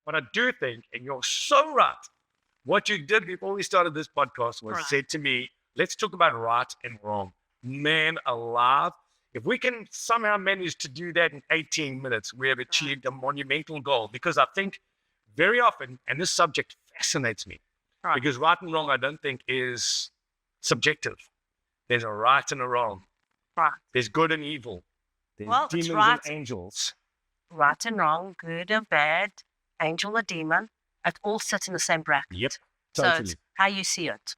But I do think, and you're so right, what you did before we started this podcast was said to me, let's talk about right and wrong. Man alive. If we can somehow manage to do that in 18 minutes, we have achieved a monumental goal. Because I think very often, and this subject fascinates me, because right and wrong, I don't think is subjective. There's a right and a wrong. Right. There's good and evil. There's demons and angels. Right and wrong, good and bad, angel or demon, it all sits in the same bracket. Yep, totally. So it's how you see it.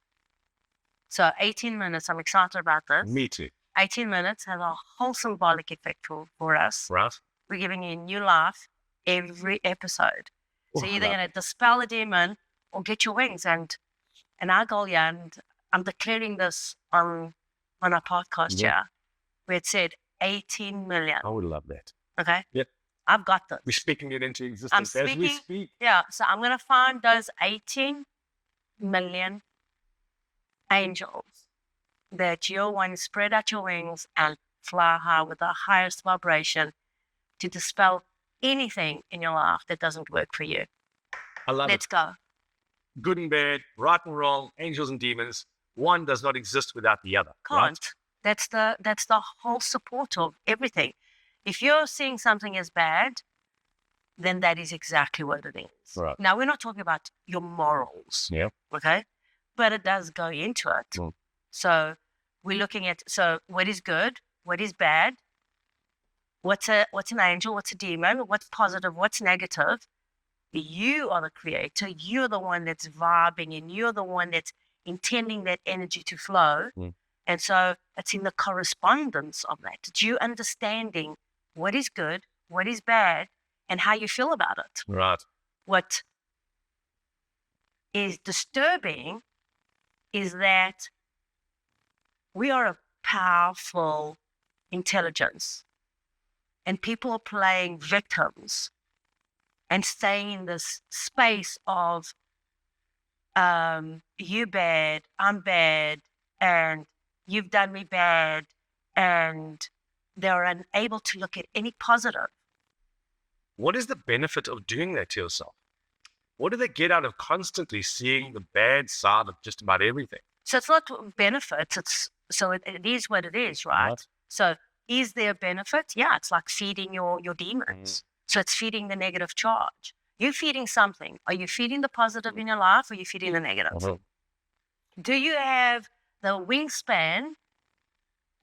So 18 minutes, I'm excited about this. Me too. 18 minutes has a whole symbolic effect for us. Right. We're giving you new life every episode. So you're either going to dispel a demon or get your wings. And our goal, and I'm declaring this on our podcast here, where it said 18 million. I would love that. Okay? Yep. I've got this. We're speaking it into existence as we speak. Yeah. So I'm going to find those 18 million angels that you'll want to spread out your wings and fly high with the highest vibration to dispel anything in your life that doesn't work for you. I love it. Let's go. Good and bad, right and wrong, angels and demons. One does not exist without the other. Can't. Right? That's the whole support of everything. If you're seeing something as bad, then that is exactly what it is. Right. Now, we're not talking about your morals. Yeah. Okay? But it does go into it. Mm. So we're looking at, what is good, what is bad, what's an angel, what's a demon, what's positive, what's negative. You are the creator. You're the one that's vibing, and you're the one that's intending that energy to flow. Mm. And so it's in the correspondence of that. It's you understanding what is good, what is bad, and how you feel about it. Right. What is disturbing is that we are a powerful intelligence, and people are playing victims and staying in this space of you bad, I'm bad, and you've done me bad, and they're unable to look at any positive. What is the benefit of doing that to yourself? What do they get out of constantly seeing the bad side of just about everything? So it's not benefits. It is what it is, right? So is there a benefit? Yeah, it's like feeding your demons. So it's feeding the negative charge. You're feeding something. Are you feeding the positive in your life, or are you feeding the negative? Do you have the wingspan,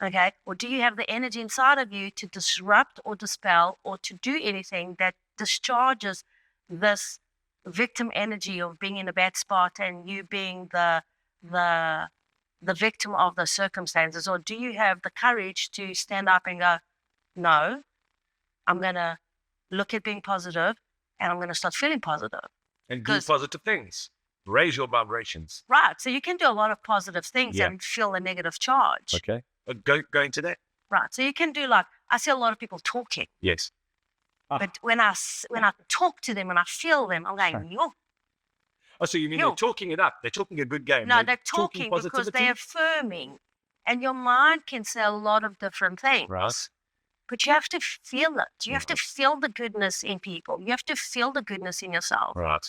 okay, or do you have the energy inside of you to disrupt or dispel or to do anything that discharges this victim energy of being in a bad spot and you being the victim of the circumstances? Or do you have the courage to stand up and go, no, I'm going to look at being positive and I'm going to start feeling positive. And do positive things. Raise your vibrations. Right. So you can do a lot of positive things and feel a negative charge. Okay. Go into that. Right. So you can do I see a lot of people talking. Yes. But when I talk to them and I feel them, I'm going, yo. Oh, so you mean they're talking it up? They're talking a good game. No, they're talking because they're affirming. And your mind can say a lot of different things. Right. But you have to feel it. You have to feel the goodness in people. You have to feel the goodness in yourself. Right.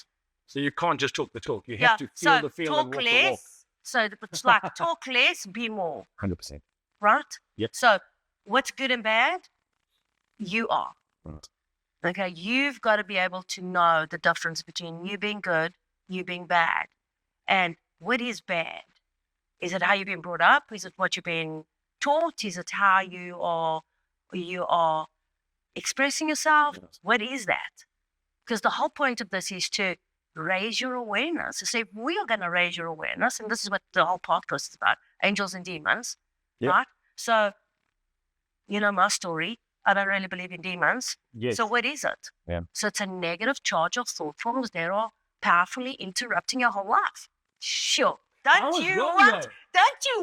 So you can't just talk the talk. You have to feel the feel and walk the walk. So it's like talk less, be more. 100%. Right? Yep. So what's good and bad? You are. Right. Okay, you've got to be able to know the difference between you being good, you being bad. And what is bad? Is it how you've been brought up? Is it what you've been taught? Is it how you are expressing yourself? Yes. What is that? Because the whole point of this is to raise your awareness. So if we are going to raise your awareness, and this is what the whole podcast is about, angels and demons, right? So, you know my story. I don't really believe in demons. Yes. So what is it? Yeah. So it's a negative charge of thought forms that are powerfully interrupting your whole life. Sure. Don't you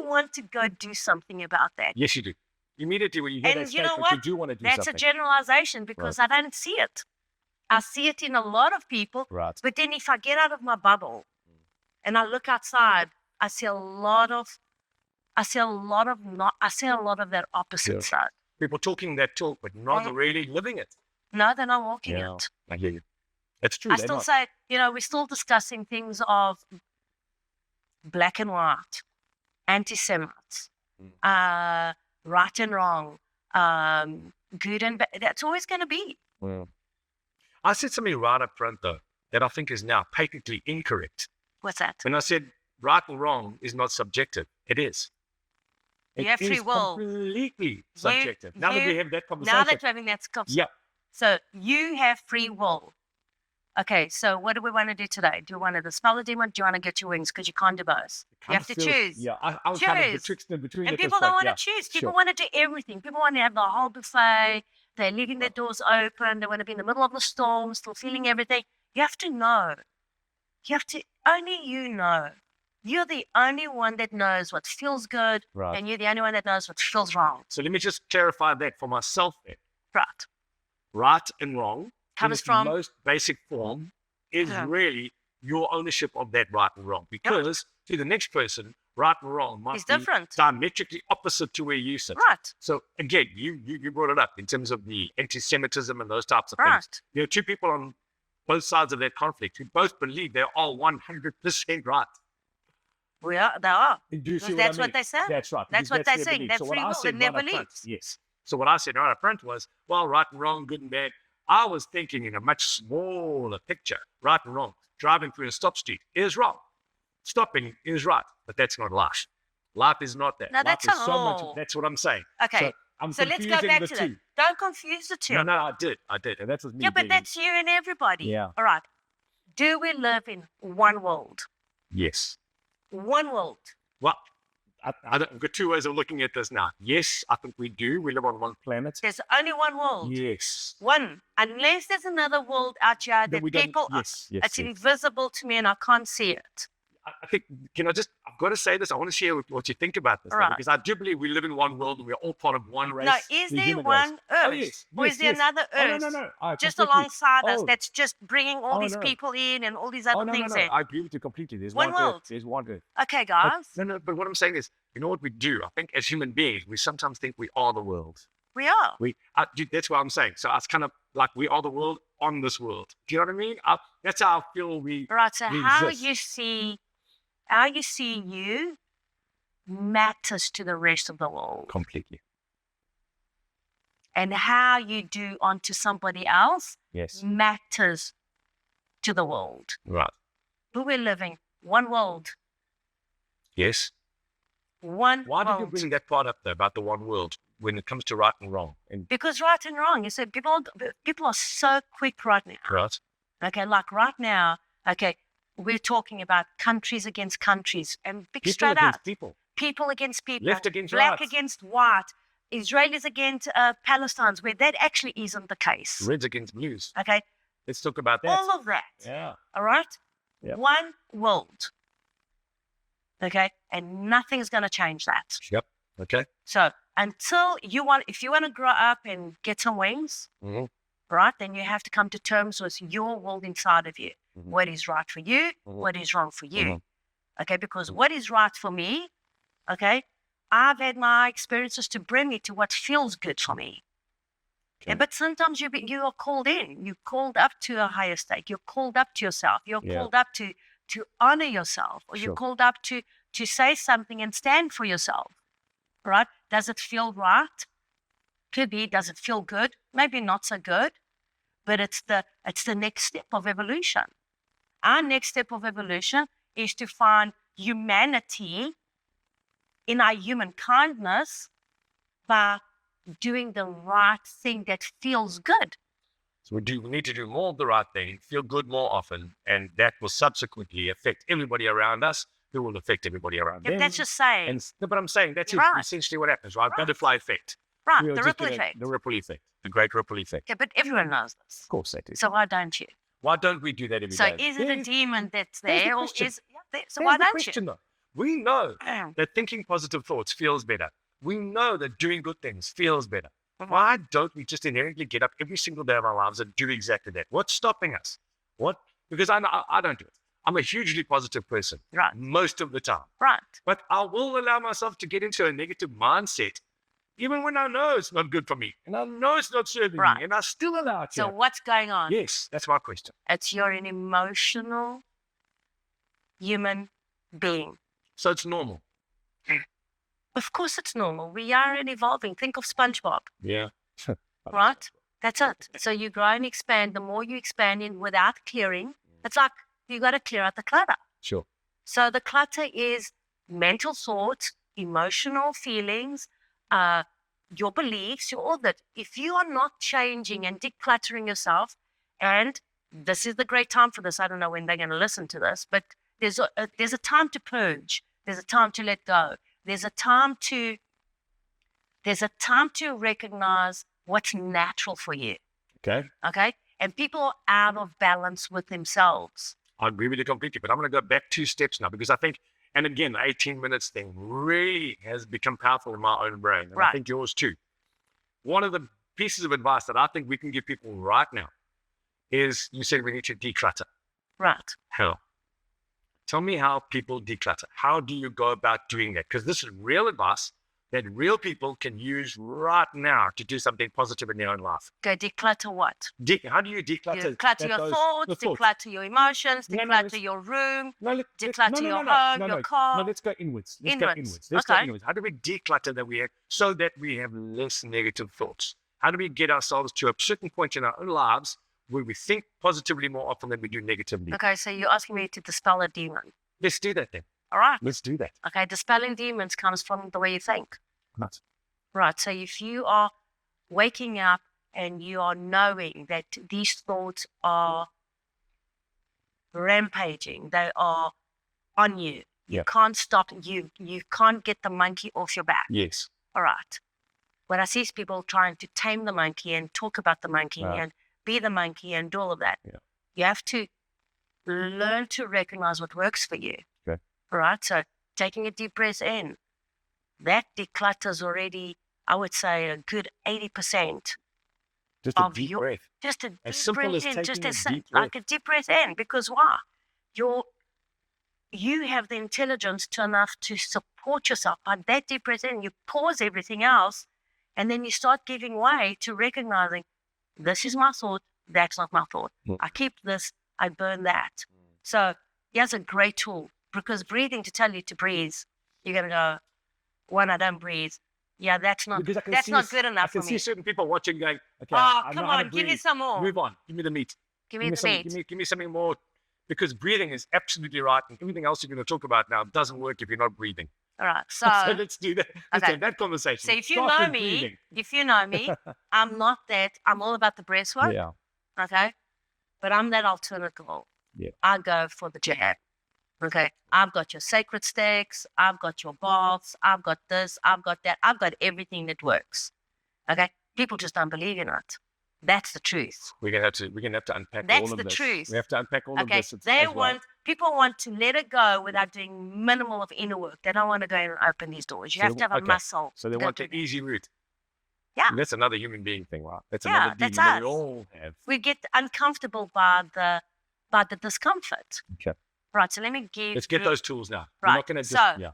want to go do something about that? Yes, you do. Immediately when you hear that statement, you do want to do something. That's a generalization because I don't see it. I see it in a lot of people. Right. But then if I get out of my bubble and I look outside, I see a lot of that opposite side. People talking that talk, but not really living it. No, they're not walking it. I hear you. It's true. I they're still not. say, we're still discussing things of black and white, anti-Semites, right and wrong, good and bad. That's always going to be. Well, I said something right up front, though, that I think is now patently incorrect. What's that? When I said right and wrong is not subjective, it is. You have free will. Completely subjective. Now that we have that conversation. Now that we're having that conversation. Yeah. So you have free will. Okay, so what do we want to do today? Do you want to dispel the demon? Do you want to get your wings? Because you can't do both. You have to choose. Yeah, I was kind of betwixt and between. And people don't want to choose. People want to do everything. People want to have the whole buffet. They're leaving their doors open. They want to be in the middle of the storm, still feeling everything. You have to know. Only you know. You're the only one that knows what feels good, right. And you're the only one that knows what feels wrong. So let me just clarify that for myself then. Right. Right and wrong comes in from its most basic form is really your ownership of that right and wrong. Because to the next person, right and wrong might be different. Diametrically opposite to where you sit. Right. So again, you brought it up in terms of the anti-Semitism and those types of things. There are two people on both sides of that conflict who both believe they're all 100% right. They are. Do you see that's what I mean? they say. That's right. That's what they're saying. Belief. That's free will in their beliefs. Yes. So what I said right up front was, well, right and wrong, good and bad. I was thinking in a much smaller picture. Right and wrong. Driving through a stop street is wrong. Stopping is right. But that's not life. Life is not that. No, life that's is so much. That's what I'm saying. Okay. So let's go back to that. Don't confuse the two. No, I did. And that's what me. Yeah, but that's you and everybody. Yeah. All right. Do we live in one world? Yes. One world. Well, I've got two ways of looking at this now. Yes, I think we do. We live on one planet. There's only one world. Yes. One. Unless there's another world out here that people yes, it's invisible to me and I can't see it. I think, I've got to say this. I want to share what you think about this. Right. Because I do believe we live in one world and we're all part of one race. No, is there one Earth? Oh, yes, or is there another Earth? No. Just alongside us that's just bringing all these people in and all these other things in. I agree with you completely. There's one world. Earth. There's one Earth. Okay, guys. But what I'm saying is, you know what we do? I think as human beings, we sometimes think we are the world. We are. That's what I'm saying. So it's kind of like we are the world on this world. Do you know what I mean? That's how I feel we Right, so we how exist. you see you matters to the rest of the world. Completely. And how you do onto somebody else matters to the world. Right. But we're living one world. Yes. Why did you bring that part up though about the one world when it comes to right and wrong? Because right and wrong, you said people are so quick right now. Right. Okay, like right now, we're talking about countries against countries and big people straight against out. People against people. Left against black right. against white. Israelis against Palestinians, where that actually isn't the case. Reds against blues. Okay. Let's talk about that. All of that. Yeah. All right? Yep. One world. Okay? And nothing's going to change that. Yep. Okay. So if you want to grow up and get some wings, right, then you have to come to terms with your world inside of you. Mm-hmm. What is right for you? What is wrong for you? Okay? Because what is right for me, okay, I've had my experiences to bring me to what feels good for me. Okay. But sometimes you are called in. You're called up to a higher state. You're called up to yourself. You're called up to honor yourself. Or you're called up to say something and stand for yourself. Right? Does it feel right? Could be. Does it feel good? Maybe not so good. But it's the next step of evolution. Our next step of evolution is to find humanity in our human kindness by doing the right thing that feels good. So we need to do more of the right thing, feel good more often, and that will subsequently affect everybody around us, who will affect everybody around them. That's just saying. But I'm saying that's essentially what happens, right? Butterfly effect. Right, the ripple effect. The ripple effect, the great ripple effect. Yeah, but everyone knows this. Of course they do. So why don't you? Why don't we do that every day? So is it a demon that's there, or is so why don't you? Though. We know that thinking positive thoughts feels better. We know that doing good things feels better. Why don't we just inherently get up every single day of our lives and do exactly that? What's stopping us? Because I don't do it. I'm a hugely positive person. Right. Most of the time. Right. But I will allow myself to get into a negative mindset even when I know it's not good for me, and I know it's not serving Right. me, and I still allow it to So happen. what's going on? Yes, that's my question. It's you're an emotional human being. So it's normal. Of course it's normal. We are an evolving. Think of SpongeBob, Yeah. right? That's it. So you grow and expand. The more you expand in without clearing, it's like you got to clear out the clutter. Sure. So the clutter is mental thoughts, emotional feelings, your beliefs, all that. If you are not changing and decluttering yourself, and this is the great time for this. I don't know when they're going to listen to this, but there's a time to purge. There's a time to let go. There's a time to recognize what's natural for you. Okay. Okay. And people are out of balance with themselves. I agree with you completely, but I'm going to go back 2 steps now because I think, and again, the 18 minutes thing really has become powerful in my own brain, and Right. I think yours too. One of the pieces of advice that I think we can give people right now is you said we need to declutter. Right. How? Tell me how people declutter. How do you go about doing that? Because this is real advice that real people can use right now to do something positive in their own life. Go declutter what? How do you declutter? Declutter your thoughts, declutter your emotions, No, declutter your room, declutter your no, home, your car. No, let's go inwards. Let's go inwards. Let's go inwards. How do we declutter so that we have less negative thoughts? How do we get ourselves to a certain point in our own lives where we think positively more often than we do negatively? Okay, so you're asking me to dispel a demon. Let's do that then. All right. Let's do that. Okay, dispelling demons comes from the way you think. Right. Right. So if you are waking up and you are knowing that these thoughts are rampaging, they are on you. You can't stop. You can't get the monkey off your back. Yes. All right. When I see people trying to tame the monkey and talk about the monkey and be the monkey and do all of that, you have to learn to recognize what works for you. Okay. All right. So taking a deep breath in, that declutters already, I would say, a good 80%. Just a deep breath. Just a deep simple breath as in, taking just a as deep breath. like a deep breath in. Because why? You have the intelligence to enough to support yourself. By that deep breath in, you pause everything else, and then you start giving way to recognizing this is my thought, that's not my thought. I keep this, I burn that. So here's a great tool, because breathing, to tell you to breathe, you're going to go, when I don't breathe, that's not good enough for me. I can see certain people watching going, okay, come on, give me some more. Move on. Give me the meat. Give me the meat. Give me something more, because breathing is absolutely right, and everything else you're going to talk about now doesn't work if you're not breathing. All right, so let's do that. Let's have that conversation. So if you know me, I'm not that. I'm all about the breath work. Yeah. Okay, but I'm that alternative. Yeah. I go for the jab. Okay, I've got your sacred sticks. I've got your baths. I've got this. I've got that. I've got everything that works. Okay, people just don't believe in it. That's the truth. We're gonna have to unpack That's all of the this. truth. We have to unpack all of this. People want to let it go without doing minimal of inner work. They don't want to go and open these doors. You have to have a muscle. So they want the easy route. Yeah. And that's another human being thing, right? That's Yeah, another demon that's that we us. all have. We get uncomfortable by the discomfort. Okay. Right. So let me give. Let's get those tools now. Right. We're not gonna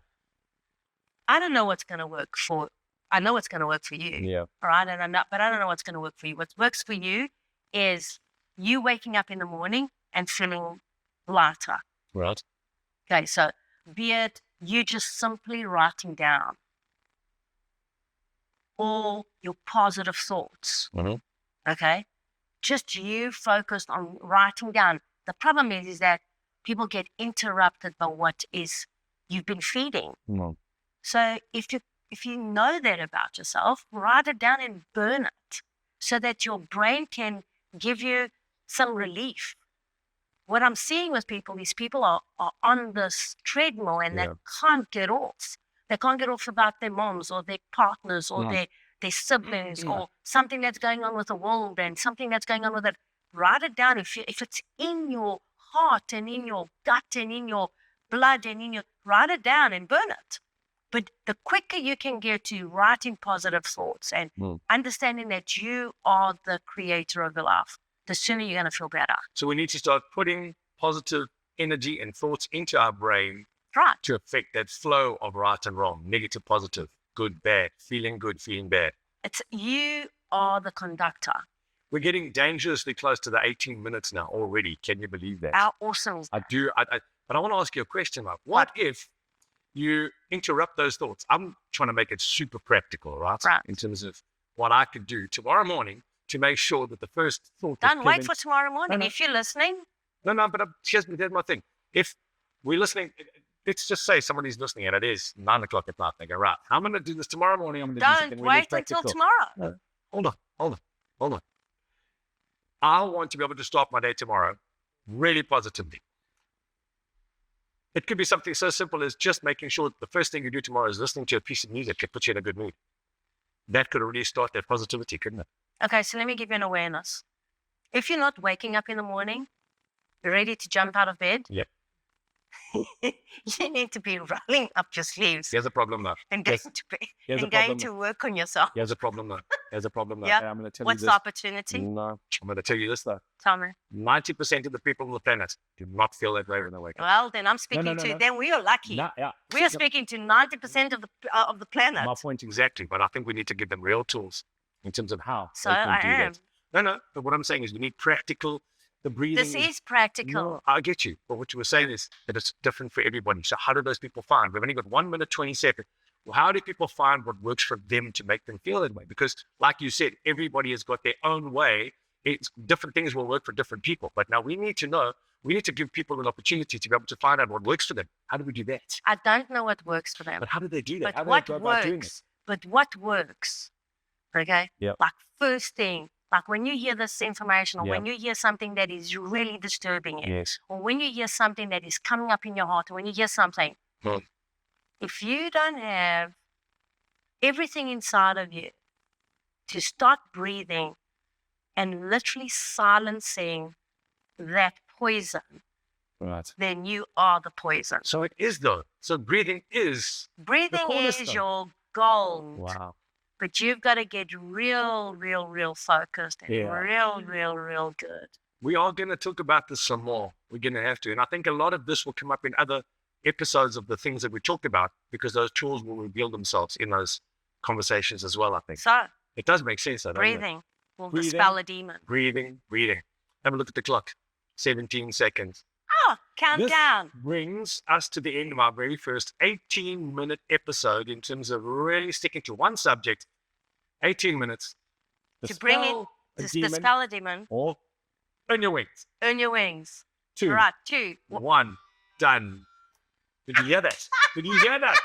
I don't know what's going to work for. I know what's going to work for you. Yeah. All right. But I don't know what's going to work for you. What works for you is you waking up in the morning and feeling lighter. Right. Okay. So be it you just simply writing down all your positive thoughts. Mm-hmm. Okay. Just you focused on writing down. The problem is that people get interrupted by what is you've been feeding. Mm-hmm. So if you know that about yourself, write it down and burn it so that your brain can give you some relief. What I'm seeing with people is people are on this treadmill and they can't get off. They can't get off about their moms or their partners or their siblings or something that's going on with the world and something that's going on with it. Write it down. If it's in your heart and in your gut and in your blood and write it down and burn it. But the quicker you can get to writing positive thoughts and understanding that you are the creator of your life, the sooner you're going to feel better. So we need to start putting positive energy and thoughts into our brain Right. to affect that flow of right and wrong, negative, positive. good, bad, feeling good, feeling bad. It's you are the conductor. We're getting dangerously close to the 18 minutes now already. Can you believe that? How awesome is I that? do. But I want to ask you a question, Mark. What if you interrupt those thoughts? I'm trying to make it super practical, right? Right. In terms of what I could do tomorrow morning to make sure that the first thought. Don't wait for tomorrow morning. No. If you're listening, No, but here's my thing. If we're listening, let's just say somebody's listening and it is 9 o'clock at night. They go, right, I'm going to do this tomorrow morning. I'm going to do something don't really wait until practical. tomorrow. No. Hold on. I want to be able to start my day tomorrow really positively. It could be something so simple as just making sure that the first thing you do tomorrow is listening to a piece of music that puts you in a good mood. That could already start that positivity, couldn't it? Okay, so let me give you an awareness. If you're not waking up in the morning, you're ready to jump out of bed. Yep. You need to be rolling up your sleeves Here's a problem now. and going to bed Here's a and going problem. to work on yourself. Here's a problem now. Yeah. And I'm going to tell What's you the this. opportunity? No, I'm going to tell you this though. Tell me. 90% of the people on the planet do not feel that way when they wake up. Well, then I'm speaking no. then we are lucky. Yeah. We are speaking to 90% of the planet. My point exactly, but I think we need to give them real tools in terms of how So they can I do am. that. No, but what I'm saying is we need practical, the breathing. This is practical. No, I get you. But what you were saying is that it's different for everybody. So how do those people find? We've only got 1 minute, 20 seconds. Well, how do people find what works for them to make them feel that way? Because like you said, everybody has got their own way. It's different things will work for different people. But now we need to know, we need to give people an opportunity to be able to find out what works for them. How do we do that? I don't know what works for them. But how do they do that? But How do what they go about doing it? works? But what works? Okay? Yep. Like first thing, like when you hear this information or Yep. when you hear something that is really disturbing you, Yes. or when you hear something that is coming up in your heart, or when you hear something, if you don't have everything inside of you to start breathing and literally silencing that poison, Right. then you are the poison. So it is though. So breathing is. Breathing is cornerstone. your gold. Wow. But you've got to get real focused and Yeah. real good. We are going to talk about this some more. We're going to have to. And I think a lot of this will come up in other episodes of the things that we talked about because those tools will reveal themselves in those conversations as well, I think. So It does make sense, though, doesn't it? breathing will Breathing. dispel a demon. Breathing. Have a look at the clock. 17 seconds. Oh, countdown. This brings us to the end of our very first 18-minute episode in terms of really sticking to one subject. 18 minutes. To bring in, a to demon dispel a demon, or on your wings. earn your wings. 2, Right, 2. 1, done. Did you hear that? Did you hear that?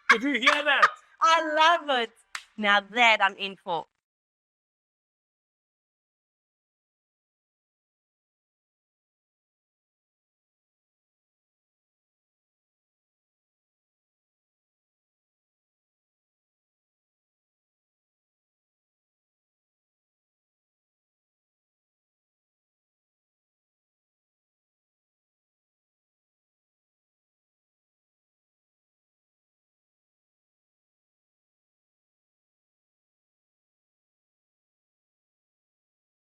Did you hear that? I love it. Now that I'm in for.